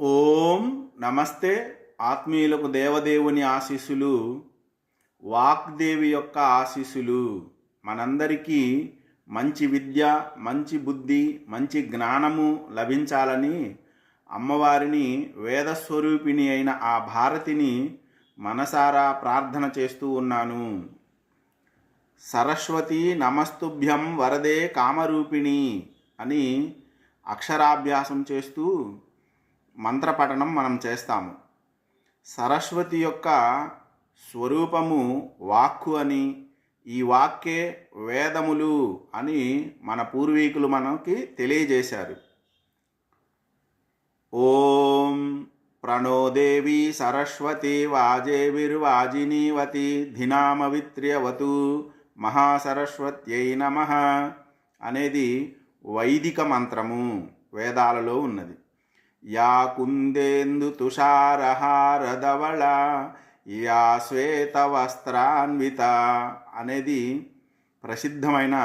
ఓం నమస్తే. ఆత్మీయులకు దేవదేవుని ఆశీస్సులు, వాగ్దేవి యొక్క ఆశీస్సులు మనందరికీ మంచి విద్య, మంచి బుద్ధి, మంచి జ్ఞానము లభించాలని అమ్మవారిని, వేదస్వరూపిణి అయిన ఆ భారతిని మనసారా ప్రార్థన చేస్తూ ఉన్నాను. సరస్వతి నమస్తుభ్యం వరదే కామరూపిణి అని అక్షరాభ్యాసం చేస్తూ మంత్రపఠనం మనం చేస్తాము. సరస్వతి యొక్క స్వరూపము వాక్కు అని, ఈ వాక్కే వేదములు అని మన పూర్వీకులు మనకి తెలియజేశారు. ఓం ప్రణో దేవి సరస్వతి వాజేవిర్వాజినీవతి ధినామవిత్ర్యవతు మహాసరస్వత్యై నమః అనేది వైదిక మంత్రము, వేదాలలో ఉన్నది. యా కుందేందు తుషారహారధవళ యా శ్వేతవస్త్రాన్విత అనేది ప్రసిద్ధమైన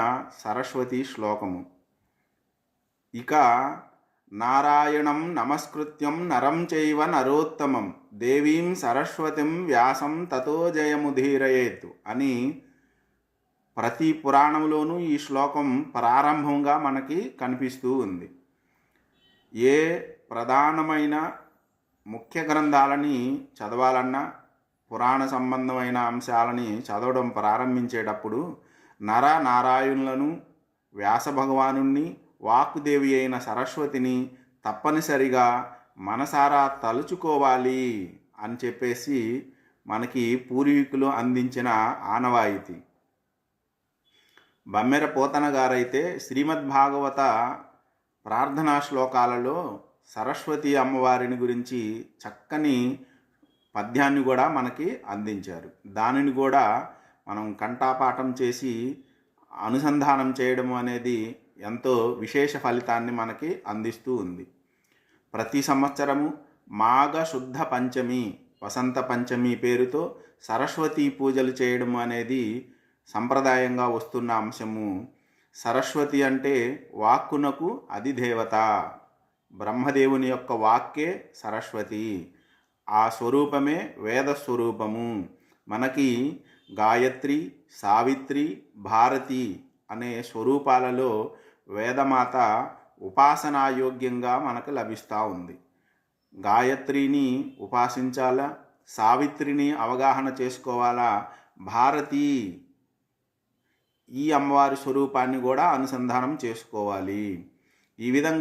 సరస్వతి శ్లోకము. ఇక నారాయణం నమస్కృత్యం నరం చైవ నరోత్తమం దేవీం సరస్వతిం వ్యాసం తతో జయముధీరయేత్ అని ప్రతి పురాణంలోనూ ఈ శ్లోకం ప్రారంభంగా మనకి కనిపిస్తూ ఉంది. ఏ ప్రధానమైన ముఖ్య గ్రంథాలని చదవాలన్నా, పురాణ సంబంధమైన అంశాలని చదవడం ప్రారంభించేటప్పుడు నారాయణులను, వ్యాస భగవానుణ్ణి, వాక్కుదేవి అయిన సరస్వతిని తప్పనిసరిగా మనసారా తలుచుకోవాలి అని చెప్పేసి మనకి పూర్వీకులు అందించిన ఆనవాయితీ. బమ్మెర పోతన గారైతే శ్రీమద్భాగవత ప్రార్థనా శ్లోకాలలో సరస్వతి అమ్మవారిని గురించి చక్కని పద్యాన్ని కూడా మనకి అందించారు. దానిని కూడా మనం కంఠాపాఠం చేసి అనుసంధానం చేయడం అనేది ఎంతో విశేష ఫలితాన్ని మనకి అందిస్తూ ఉంది. ప్రతి సంవత్సరము మాఘ శుద్ధ పంచమి, వసంత పంచమి పేరుతో సరస్వతీ పూజలు చేయడం అనేది సంప్రదాయంగా వస్తున్న అంశము. సరస్వతి అంటే వాక్కునకు అధిదేవత, బ్రహ్మదేవుని యొక్క వాక్కే సరస్వతి. ఆ స్వరూపమే వేద స్వరూపము. మనకి గాయత్రి, సావిత్రి, భారతి అనే స్వరూపాలలో వేదమాత ఉపాసనాయోగ్యంగా మనకు లభిస్తూ ఉంది. గాయత్రిని ఉపాసించాలా, సావిత్రిని అవగాహన చేసుకోవాలా, భారతి ఈ అమ్మవారి స్వరూపాన్ని కూడా అనుసంధానం చేసుకోవాలి. ఈ విధంగా